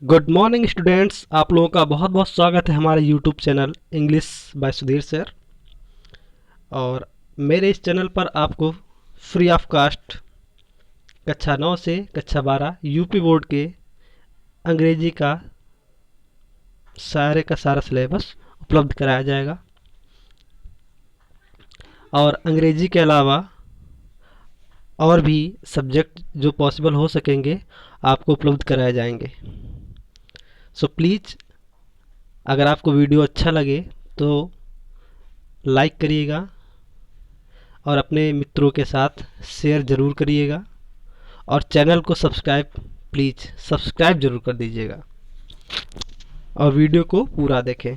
Good morning students. आप लोगों का बहुत बहुत स्वागत है हमारे YouTube channel English by Sudhir sir. और मेरे इस चैनल पर आपको फ्री ऑफ कास्ट कक्षा 9 से कक्षा 12 यूपी बोर्ड के अंग्रेजी का सारा सिलेबस उपलब्ध कराया जाएगा। और अंग्रेजी के अलावा और भी सब्जेक्ट जो पॉसिबल हो सकेंगे आपको उपलब्ध कराए जाएंगे। सो प्लीज़, अगर आपको वीडियो अच्छा लगे तो लाइक करिएगा और अपने मित्रों के साथ शेयर ज़रूर करिएगा और चैनल को प्लीज़ सब्सक्राइब ज़रूर कर दीजिएगा और वीडियो को पूरा देखें।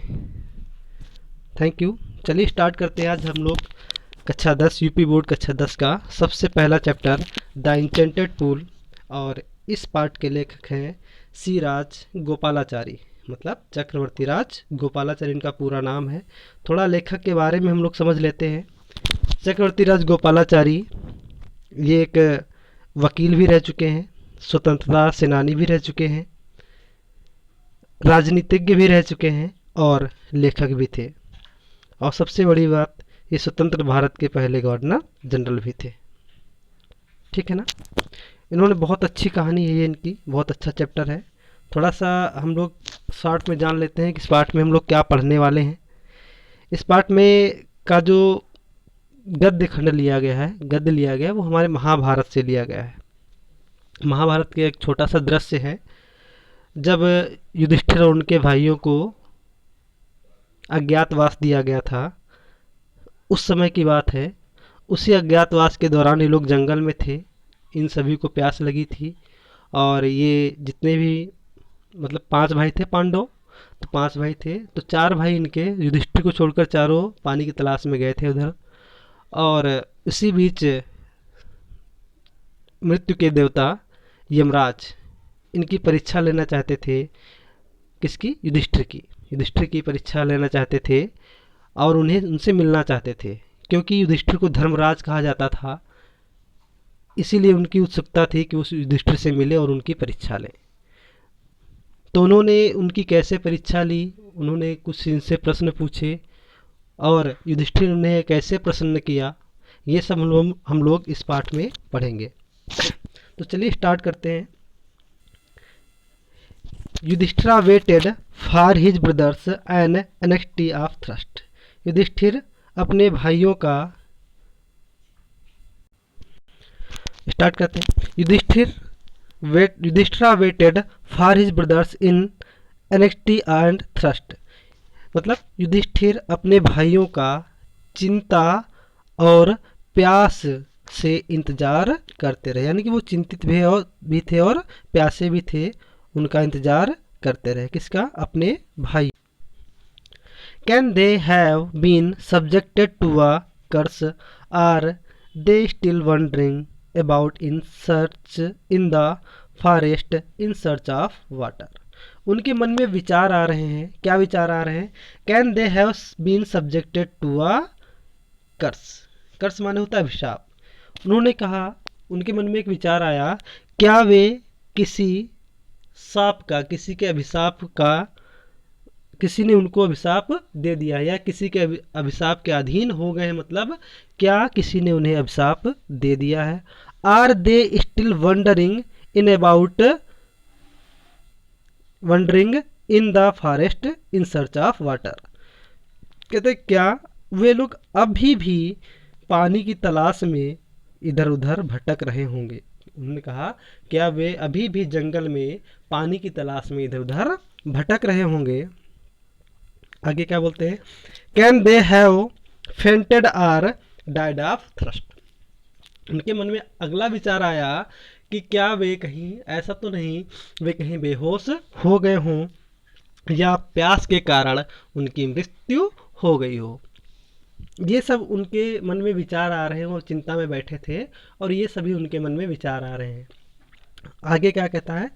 Thank you. चलिए स्टार्ट करते हैं। आज हम लोग कक्षा 10 यूपी बोर्ड कक्षा 10 का सबसे पहला चैप्टर द इंचेंटेड पूल, और इस पार्ट के लेखक हैं सी राज गोपालाचारी, मतलब चक्रवर्ती राज गोपालाचारी इनका पूरा नाम है। थोड़ा लेखक के बारे में हम लोग समझ लेते हैं। चक्रवर्ती राज गोपालाचारी ये एक वकील भी रह चुके हैं, स्वतंत्रता सेनानी भी रह चुके हैं, राजनीतिज्ञ भी रह चुके हैं और लेखक भी थे। और सबसे बड़ी बात, ये स्वतंत्र भारत के पहले गवर्नर जनरल भी थे। ठीक है ना। इन्होंने बहुत अच्छी कहानी है, ये इनकी बहुत अच्छा चैप्टर है। थोड़ा सा हम लोग शॉर्ट में जान लेते हैं कि इस पार्ट में हम लोग क्या पढ़ने वाले हैं। इस पार्ट में का जो गद्य लिया गया है वो हमारे महाभारत से लिया गया है। महाभारत के एक छोटा सा दृश्य है जब युधिष्ठिर और उनके भाइयों को अज्ञातवास दिया गया था। उस समय की बात है। उसी अज्ञातवास के दौरान ये लोग जंगल में थे, इन सभी को प्यास लगी थी और ये जितने भी मतलब 5 भाई थे पांडव, तो 5 भाई थे तो 4 भाई इनके युधिष्ठिर को छोड़कर चारों पानी की तलाश में गए थे उधर। और इसी बीच मृत्यु के देवता यमराज इनकी परीक्षा लेना चाहते थे। किसकी? युधिष्ठिर की परीक्षा लेना चाहते थे और उन्हें उनसे मिलना चाहते थे, क्योंकि युधिष्ठिर को धर्मराज कहा जाता था। इसीलिए उनकी उत्सुकता थी कि उस युधिष्ठिर से मिले और उनकी परीक्षा लें। तो उन्होंने उनकी कैसे परीक्षा ली, उन्होंने कुछ इनसे प्रश्न पूछे और युधिष्ठिर ने उन्हें कैसे प्रसन्न किया, ये सब हम लोग इस पाठ में पढ़ेंगे। तो चलिए स्टार्ट करते हैं। Yudhishthira waited for his brothers an anxiety of thirst. Yudhishthira अपने भाइयों का स्टार्ट करते हैं। Yudhishthira waited for his brothers in anxiety and thirst, मतलब युधिष्ठिर अपने भाइयों का चिंता और प्यास से इंतजार करते रहे, यानी कि वो चिंतित भी थे और प्यासे भी थे, उनका इंतजार करते रहे। किसका? अपने भाई। Can they have been subjected to a curse are they still wandering about in the forest in search of water. उनके मन में विचार आ रहे हैं। क्या विचार आ रहे हैं? Can they have been subjected to a curse. Curse माने होता है अभिशाप। उन्होंने कहा, उनके मन में एक विचार आया, क्या वे किसी सांप का, किसी के अभिशाप का, किसी ने उनको अभिशाप दे दिया है या किसी के अभिशाप के अधीन हो गए हैं, मतलब क्या किसी ने उन्हें अभिशाप दे दिया है। Are they still wandering in the forest in search of water. कहते क्या वे लोग अभी भी पानी की तलाश में इधर उधर भटक रहे होंगे। उन्होंने कहा, क्या वे अभी भी जंगल में पानी की तलाश में इधर उधर भटक रहे होंगे। आगे क्या बोलते हैं? Can they have fainted or died of thirst. उनके मन में अगला विचार आया कि क्या वे कहीं, ऐसा तो नहीं वे कहीं बेहोश हो गए हों या प्यास के कारण उनकी मृत्यु हो गई हो। ये सब उनके मन में विचार आ रहे हैं, वो चिंता में बैठे थे और ये सभी उनके मन में विचार आ रहे हैं। आगे क्या कहता है?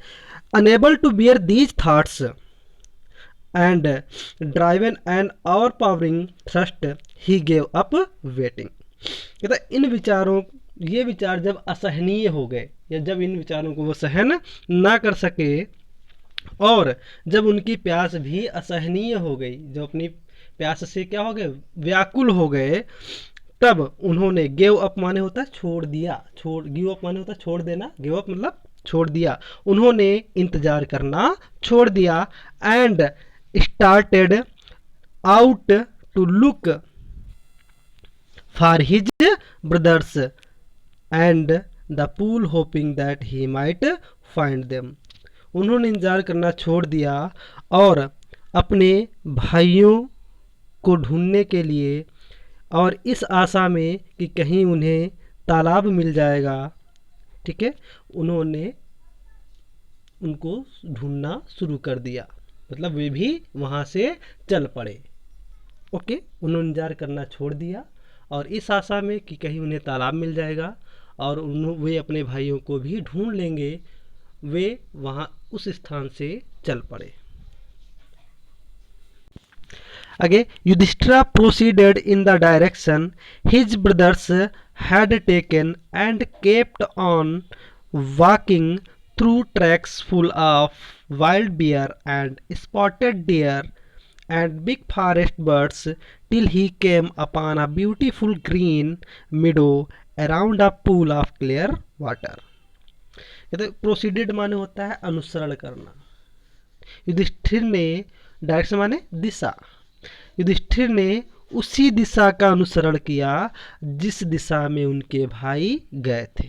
Unable to bear these thoughts and driven an overpowering thrust he gave up waiting. कहता इन विचारों, ये विचार जब असहनीय हो गए या जब इन विचारों को वो सहन ना कर सके और जब उनकी प्यास भी असहनीय हो गई, जो अपनी प्यास से क्या हो गए, व्याकुल हो गए, तब उन्होंने गिव अप माने होता है छोड़ दिया, गिव अप माने होता है छोड़ देना, गिव अप मतलब छोड़ दिया, उन्होंने इंतजार करना छोड़ दिया, and started out to look for his brothers and the pool hoping that he might find them. उन्होंने इंतजार करना छोड़ दिया और अपने भाइयों को ढूंढने के लिए, और इस आशा में कि कहीं उन्हें तालाब मिल जाएगा, ठीक है, उन्होंने उनको ढूंढना शुरू कर दिया, मतलब वे भी वहाँ से चल पड़े। ओके, उन्होंने इंतजार करना छोड़ दिया और इस आशा में कि कहीं उन्हें तालाब मिल जाएगा और वे अपने भाइयों को भी ढूंढ लेंगे, वे वहाँ उस स्थान से चल पड़े। Again, Yudhishthira proceeded in the direction his brothers had taken and kept on walking through tracks full of wild bear and spotted deer and big forest birds till he came upon a beautiful green meadow around a pool of clear water. तो proceeded माने होता है अनुसरण करना। युधिष्ठिर ने, direction माने दिशा, युधिष्ठिर ने उसी दिशा का अनुसरण किया जिस दिशा में उनके भाई गए थे,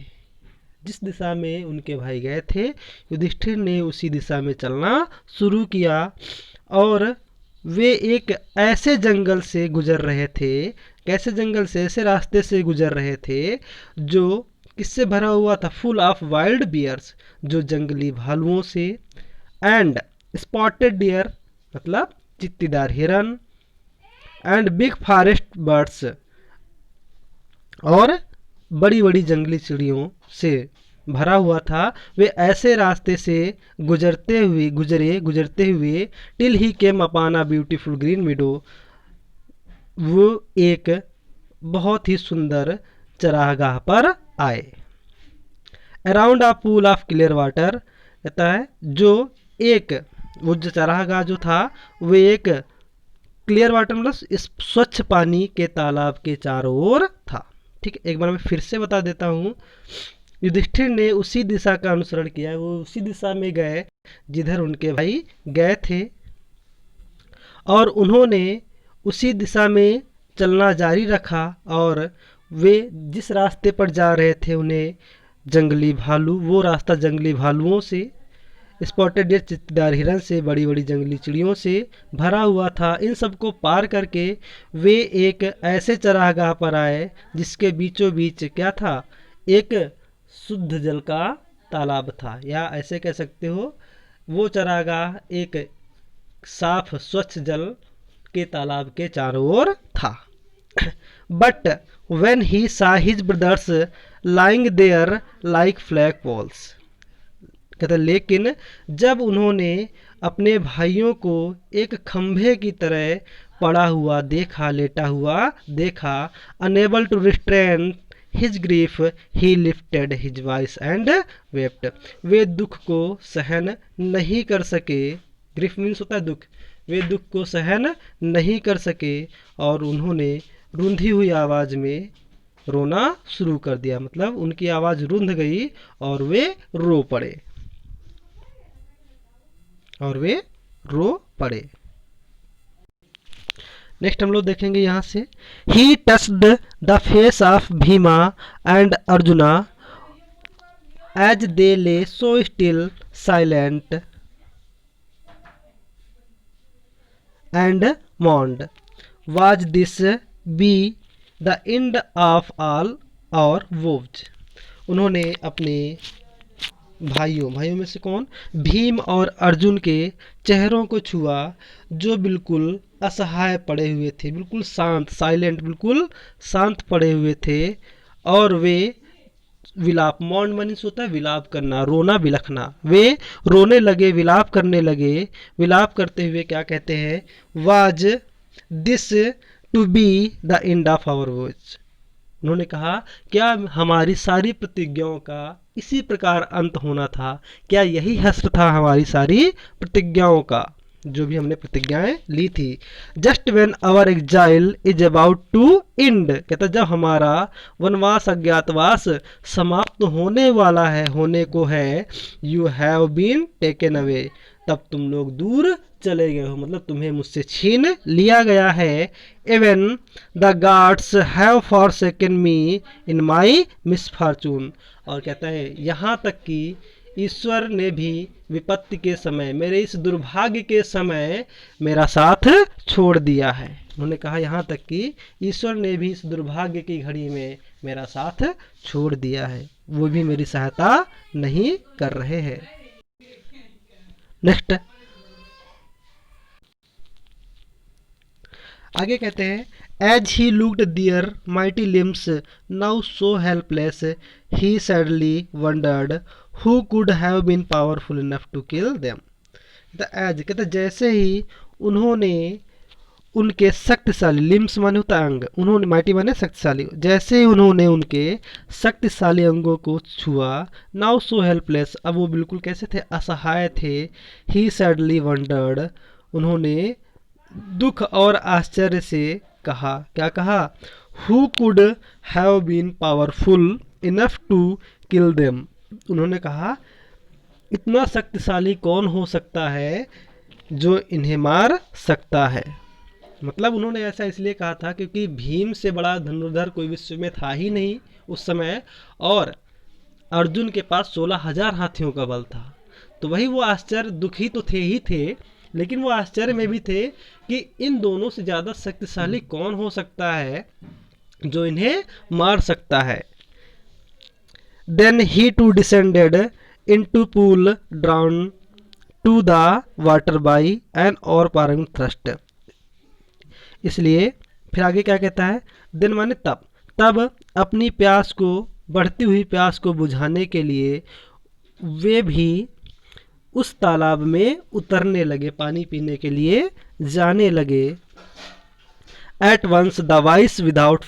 जिस दिशा में उनके भाई गए थे युधिष्ठिर ने उसी दिशा में चलना शुरू किया। और वे एक ऐसे जंगल से गुजर रहे थे, कैसे जंगल से, ऐसे रास्ते से गुजर रहे थे जो किससे भरा हुआ था, फुल ऑफ वाइल्ड बियर्स, जो जंगली भालुओं से, एंड स्पॉटेड डियर मतलब चित्तीदार हिरन, एंड बिग फॉरेस्ट बर्ड्स और बड़ी बड़ी जंगली चिड़ियों से भरा हुआ था। वे ऐसे रास्ते से गुजरते हुए till he came upon a beautiful green मीडो, वो एक बहुत ही सुंदर चरागाह पर आए। Around a pool of clear water, कहता है जो एक, वो जो चरागाह जो था वो एक क्लियर वाटर मतलब स्वच्छ पानी के तालाब के चारों ओर था। ठीक है, एक बार मैं फिर से बता देता हूँ। युधिष्ठिर ने उसी दिशा का अनुसरण किया, वो उसी दिशा में गए जिधर उनके भाई गए थे और उन्होंने उसी दिशा में चलना जारी रखा, और वे जिस रास्ते पर जा रहे थे उन्हें जंगली भालू, वो रास्ता जंगली भालुओं से, स्पॉटेड डियर चित्तीदार हिरन से, बड़ी बड़ी जंगली चिड़ियों से भरा हुआ था। इन सबको पार करके वे एक ऐसे चरागाह पर आए जिसके बीचों बीच क्या था, एक शुद्ध जल का तालाब था, या ऐसे कह सकते हो वो चरागाह एक साफ स्वच्छ जल के तालाब के चारों ओर था। But when he saw his brothers lying there like flag poles, कहते लेकिन जब उन्होंने अपने भाइयों को एक खंभे की तरह पड़ा हुआ देखा, लेटा हुआ देखा, unable to restrain his grief he lifted his voice and wept, वे दुख को सहन नहीं कर सके, ग्रीफ मीन्स होता है दुख, वे दुख को सहन नहीं कर सके और उन्होंने रुंधी हुई आवाज़ में रोना शुरू कर दिया, मतलब उनकी आवाज़ रुंध गई और वे रो पड़े, नेक्स्ट हम लोग देखेंगे यहाँ से, he touched the face of Bhima and Arjuna as they lay so still silent and moaned, was this be the end of all our vows. उन्होंने अपने भाइयों में से कौन, भीम और अर्जुन के चेहरों को छुआ जो बिल्कुल असहाय पड़े हुए थे, बिल्कुल शांत, साइलेंट, बिल्कुल शांत पड़े हुए थे, और वे विलाप, मौन मनीष होता है विलाप करना, रोना बिलखना, वे रोने लगे, विलाप करने लगे। विलाप करते हुए क्या कहते हैं, was this to be the end of our voice, उन्होंने कहा क्या हमारी सारी प्रतिज्ञाओं का इसी प्रकार अंत होना था, क्या यही हश्र था हमारी सारी प्रतिज्ञाओं का, जो भी हमने प्रतिज्ञाएं ली थी। Just when our exile is about to end, कहता जब हमारा वनवास अज्ञातवास समाप्त होने वाला है, होने को है, you have been taken away, तब तुम लोग दूर चले गए हो, मतलब तुम्हें मुझसे छीन लिया गया है। Even the gods have forsaken me in my misfortune, और कहता है यहाँ तक कि ईश्वर ने भी विपत्ति के समय, मेरे इस दुर्भाग्य के समय मेरा साथ छोड़ दिया है। उन्होंने कहा यहाँ तक कि ईश्वर ने भी इस दुर्भाग्य की घड़ी में मेरा साथ छोड़ दिया है, वो भी मेरी सहायता नहीं कर रहे हैं। नेक्स्ट आगे कहते हैं as he looked their mighty limbs now so helpless he sadly wondered who could have been powerful enough to kill them. As कहते जैसे ही उन्होंने उनके शक्तिशाली, लिम्स माने होता अंग, उन्होंने, माइटी माने शक्तिशाली, जैसे ही उन्होंने उनके शक्तिशाली अंगों को छुआ, नाउ सो हेल्पलेस, अब वो बिल्कुल कैसे थे, असहाय थे। ही सैडली वंडर्ड, उन्होंने दुख और आश्चर्य से कहा, क्या कहा, who could have been powerful enough to kill them, उन्होंने कहा इतना शक्तिशाली कौन हो सकता है जो इन्हें मार सकता है। मतलब उन्होंने ऐसा इसलिए कहा था क्योंकि भीम से बड़ा धनुर्धर कोई विश्व में था ही नहीं उस समय, और अर्जुन के पास 16,000 हाथियों का बल था। तो वही वो आश्चर्य, दुखी तो थे ही थे, लेकिन वो आश्चर्य में भी थे कि इन दोनों से ज़्यादा शक्तिशाली कौन हो सकता है जो इन्हें मार सकता है। Then he too descended into pool drawn to the water by an overpowering thrust. इसलिए फिर आगे क्या कहता है, देन माने तब, तब अपनी प्यास को, बढ़ती हुई प्यास को बुझाने के लिए वे भी उस तालाब में उतरने लगे, पानी पीने के लिए जाने लगे। At once the voice without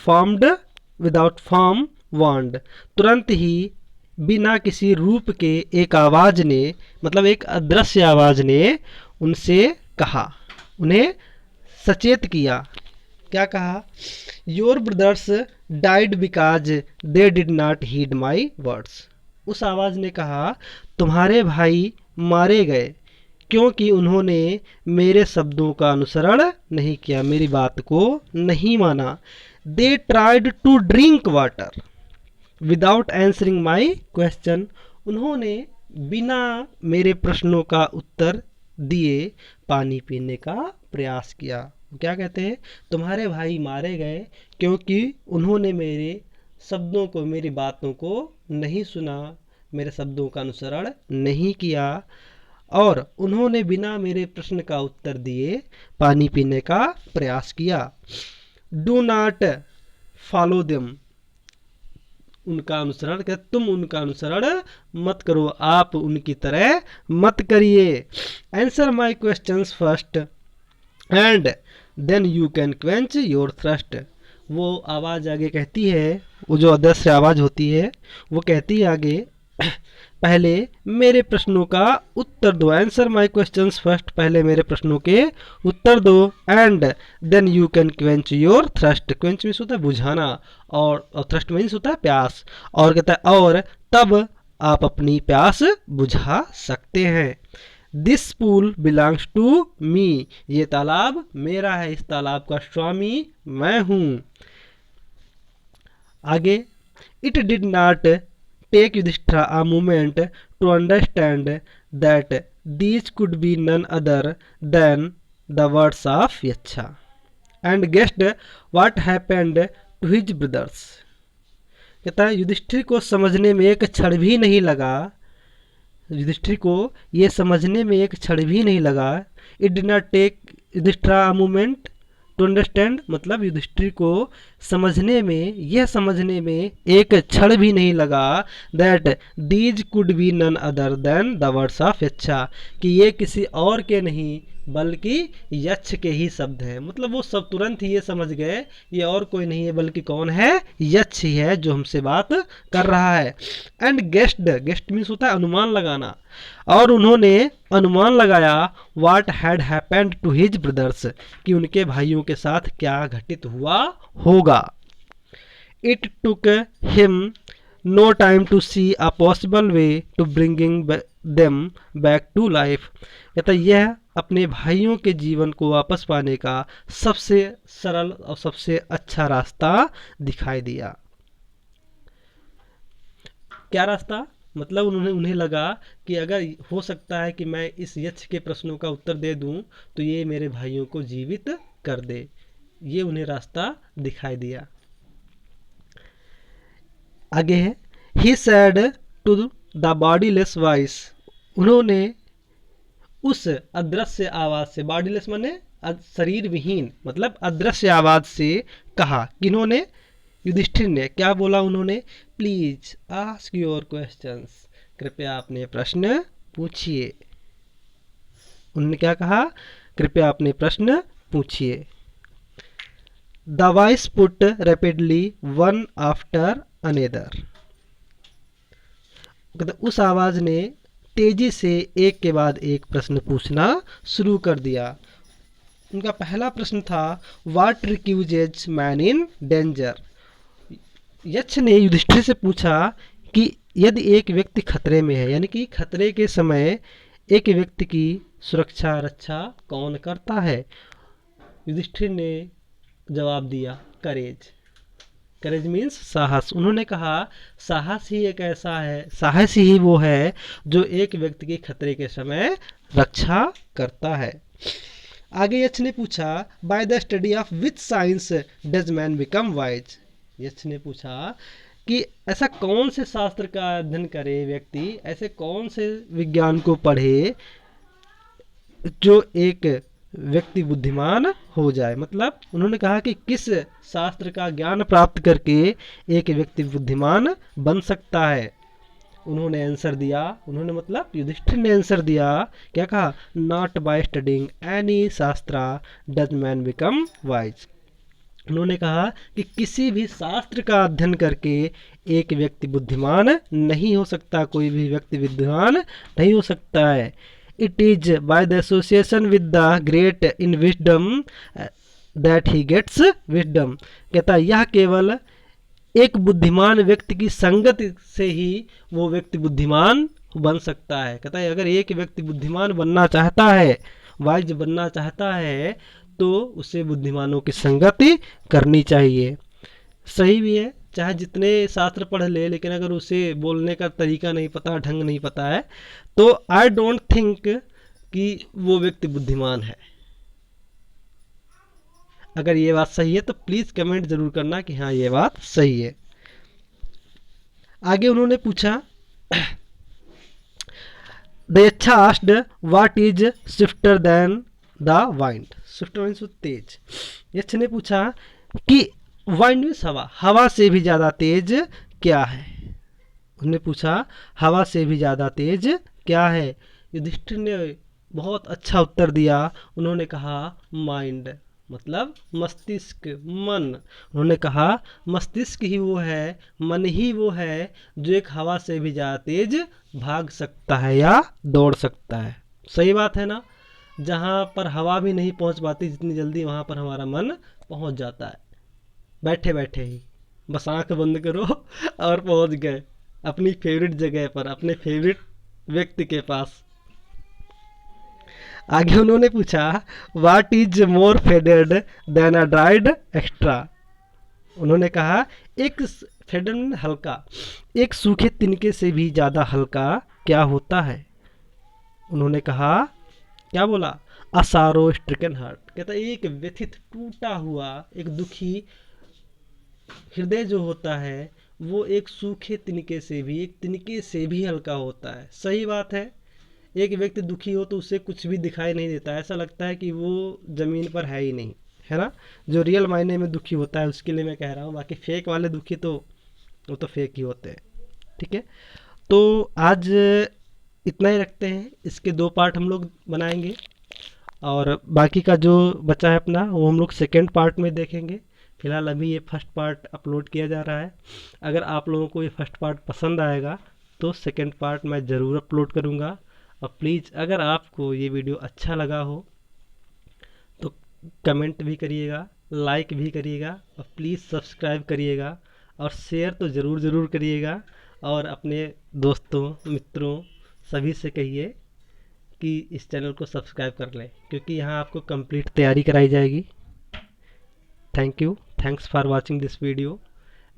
form warned, तुरंत ही बिना किसी रूप के एक आवाज़ ने, मतलब एक अदृश्य आवाज़ ने उनसे कहा, उन्हें सचेत किया। क्या कहा, your brothers died because they did not heed my words. उस आवाज़ ने कहा तुम्हारे भाई मारे गए क्योंकि उन्होंने मेरे शब्दों का अनुसरण नहीं किया, मेरी बात को नहीं माना। They tried to drink water without answering my question, उन्होंने बिना मेरे प्रश्नों का उत्तर दिए पानी पीने का प्रयास किया। क्या कहते हैं, तुम्हारे भाई मारे गए क्योंकि उन्होंने मेरे शब्दों को, मेरी बातों को नहीं सुना, मेरे शब्दों का अनुसरण नहीं किया, और उन्होंने बिना मेरे प्रश्न का उत्तर दिए पानी पीने का प्रयास किया। डू नॉट फॉलो देम, उनका अनुसरण कर, तुम उनका अनुसरण मत करो, आप उनकी तरह मत करिए। Answer my questions first and then you can quench your thrust. वो आवाज़ आगे कहती है, वो जो अदृश्य आवाज़ होती है वो कहती है आगे, पहले मेरे प्रश्नों का उत्तर दो, आंसर माई क्वेश्चंस फर्स्ट, पहले मेरे प्रश्नों के उत्तर दो, and then you can quench your thrust, quench means होता है बुझाना, और थ्रस्ट मीन्स होता है प्यास, और कहता है और तब आप अपनी प्यास बुझा सकते हैं। This pool belongs to me, ये तालाब मेरा है, इस तालाब का स्वामी मैं हूँ। आगे, it did not take Yudhishthir a moment to understand that these could be none other than the words of Yacha, and guessed what happened to his brothers। कहता है युधिष्ठिर को समझने में एक क्षण भी नहीं लगा, युधिष्ठिर को ये समझने में एक क्षण भी नहीं लगा। It did not take Yudhishthir a moment to understand, मतलब युधिष्ठिर को समझने में, यह समझने में एक क्षण भी नहीं लगा, that these could be none other than the words of Yaksha, कि ये किसी और के नहीं बल्कि यक्ष के ही शब्द हैं। मतलब वो सब तुरंत ही ये समझ गए ये और कोई नहीं है बल्कि कौन है, यक्ष ही है जो हमसे बात कर रहा है। एंड गेस्ड, गेस्ट मीन्स होता है अनुमान लगाना, और उन्होंने अनुमान लगाया what had happened to his brothers, कि उनके भाइयों के साथ क्या घटित हुआ होगा। It took him no time to see a possible way to bringing them back to life. कहता यह अपने भाइयों के जीवन को वापस पाने का सबसे सरल और सबसे अच्छा रास्ता दिखाई दिया। क्या रास्ता? मतलब उन्हें लगा कि अगर हो सकता है कि मैं इस यक्ष के प्रश्नों का उत्तर दे दूं तो ये मेरे भाइयों को जीवित कर दे। ये उन्हें रास्ता दिखाई दिया। आगे है ही said to the bodiless voice, उन्होंने उस अदृश्य आवाज से, बॉडीलेस माने शरीर विहीन, मतलब अदृश्य आवाज से कहा। किन्होंने? युधिष्ठिर ने। क्या बोला उन्होंने? प्लीज आस्क योर क्वेश्चंस, कृपया अपने प्रश्न पूछिए। उन्होंने क्या कहा? कृपया अपने प्रश्न पूछिए। The voice put rapidly one after another, उस आवाज ने तेजी से एक के बाद एक प्रश्न पूछना शुरू कर दिया। उनका पहला प्रश्न था व्हाट रिक्यूजेज मैन इन डेंजर। यक्ष ने युधिष्ठिर से पूछा कि यदि एक व्यक्ति खतरे में है, यानी कि खतरे के समय एक व्यक्ति की सुरक्षा रक्षा कौन करता है? युधिष्ठिर ने जवाब दिया करेज। करेज मीन्स साहस। उन्होंने कहा साहस ही एक ऐसा है, साहस ही वो है जो एक व्यक्ति की खतरे के समय रक्षा करता है। आगे यक्ष ने पूछा by the study of which science does man become wise. यक्ष ने पूछा कि ऐसा कौन से शास्त्र का अध्ययन करे व्यक्ति, ऐसे कौन से विज्ञान को पढ़े जो एक व्यक्ति बुद्धिमान हो जाए। मतलब उन्होंने कहा कि किस शास्त्र का ज्ञान प्राप्त करके एक व्यक्ति बुद्धिमान बन सकता है। उन्होंने आंसर दिया, उन्होंने मतलब युधिष्ठिर ने आंसर दिया, क्या कहा? नॉट बाय स्टडिंग एनी शास्त्रा डज मैन बिकम वाइज। उन्होंने कहा कि किसी भी शास्त्र का अध्ययन करके एक व्यक्ति बुद्धिमान नहीं हो सकता, कोई भी व्यक्ति बुद्धिमान नहीं हो सकता है। It is by the association with the great in wisdom that he gets wisdom। कहता यह केवल एक बुद्धिमान व्यक्ति की संगत से ही वो व्यक्ति बुद्धिमान बन सकता है। कहता है अगर एक व्यक्ति बुद्धिमान बनना चाहता है, वाइज बनना चाहता है, तो उसे बुद्धिमानों की संगति करनी चाहिए। सही भी है, चाहे जितने शास्त्र पढ़ ले, लेकिन अगर उसे बोलने का तरीका नहीं पता, ढंग नहीं पता है, तो आई डोंट थिंक कि वो व्यक्ति बुद्धिमान है। अगर ये बात सही है तो प्लीज कमेंट जरूर करना कि हाँ ये बात सही है। आगे उन्होंने पूछा the Yaksha asked what is swifter than the wind. Swifter means तेज। यक्ष ने पूछा कि वाइंड मीन्स हवा, हवा से भी ज्यादा तेज क्या है? उन्होंने पूछा हवा से भी ज्यादा तेज क्या है? युधिष्ठिर ने बहुत अच्छा उत्तर दिया। उन्होंने कहा माइंड, मतलब मस्तिष्क, मन। उन्होंने कहा मस्तिष्क ही वो है, मन ही वो है जो एक हवा से भी ज़्यादा तेज भाग सकता है या दौड़ सकता है। सही बात है ना? जहाँ पर हवा भी नहीं पहुँच पाती जितनी जल्दी, वहाँ पर हमारा मन पहुँच जाता है बैठे बैठे ही। बस आँख बंद करो और पहुँच गए अपनी फेवरेट जगह पर, अपने फेवरेट व्यक्ति के पास। आगे उन्होंने पूछा what is more faded than a dried extra. उन्होंने कहा एक फेडेड हल्का, एक सूखे तिनके से भी ज़्यादा हल्का क्या होता है? उन्होंने कहा, क्या बोला? अ सारो स्ट्रिकन हार्ट। कहता एक व्यथित टूटा हुआ, एक दुखी हृदय जो होता है वो एक सूखे तिनके से भी, एक तिनके से भी हल्का होता है। सही बात है। एक व्यक्ति दुखी हो तो उसे कुछ भी दिखाई नहीं देता, ऐसा लगता है कि वो ज़मीन पर है ही नहीं, है ना? जो रियल मायने में दुखी होता है उसके लिए मैं कह रहा हूँ, बाकी फेक वाले दुखी तो वो तो फेक ही होते हैं। ठीक है, तो आज इतना ही रखते हैं। इसके 2 पार्ट हम लोग बनाएंगे और बाकी का जो बचा है अपना वो हम लोग सेकेंड पार्ट में देखेंगे। फ़िलहाल अभी ये फर्स्ट पार्ट अपलोड किया जा रहा है। अगर आप लोगों को ये फर्स्ट पार्ट पसंद आएगा तो सेकेंड पार्ट मैं ज़रूर अपलोड करूँगा। और प्लीज़ अगर आपको ये वीडियो अच्छा लगा हो तो कमेंट भी करिएगा, लाइक भी करिएगा और प्लीज़ सब्सक्राइब करिएगा और शेयर तो ज़रूर ज़रूर करिएगा। और अपने दोस्तों मित्रों सभी से कहिए कि इस चैनल को सब्सक्राइब कर लें, क्योंकि यहाँ आपको कंप्लीट तैयारी कराई जाएगी। Thank you, thanks for watching this video.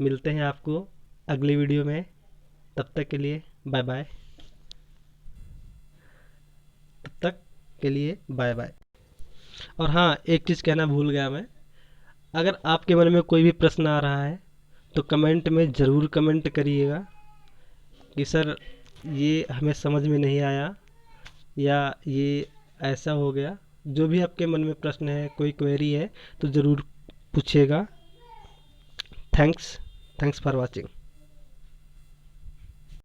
मिलते हैं आपको अगली वीडियो में, तब तक के लिए बाय बाय। तब तक के लिए बाय बाय। और हाँ, एक चीज़ कहना भूल गया मैं, अगर आपके मन में कोई भी प्रश्न आ रहा है तो कमेंट में ज़रूर कमेंट करिएगा कि सर ये हमें समझ में नहीं आया या ये ऐसा हो गया। जो भी आपके मन में प्रश्न है, कोई क्वेरी है तो ज़रूर पूछिएगा। Thanks for watching.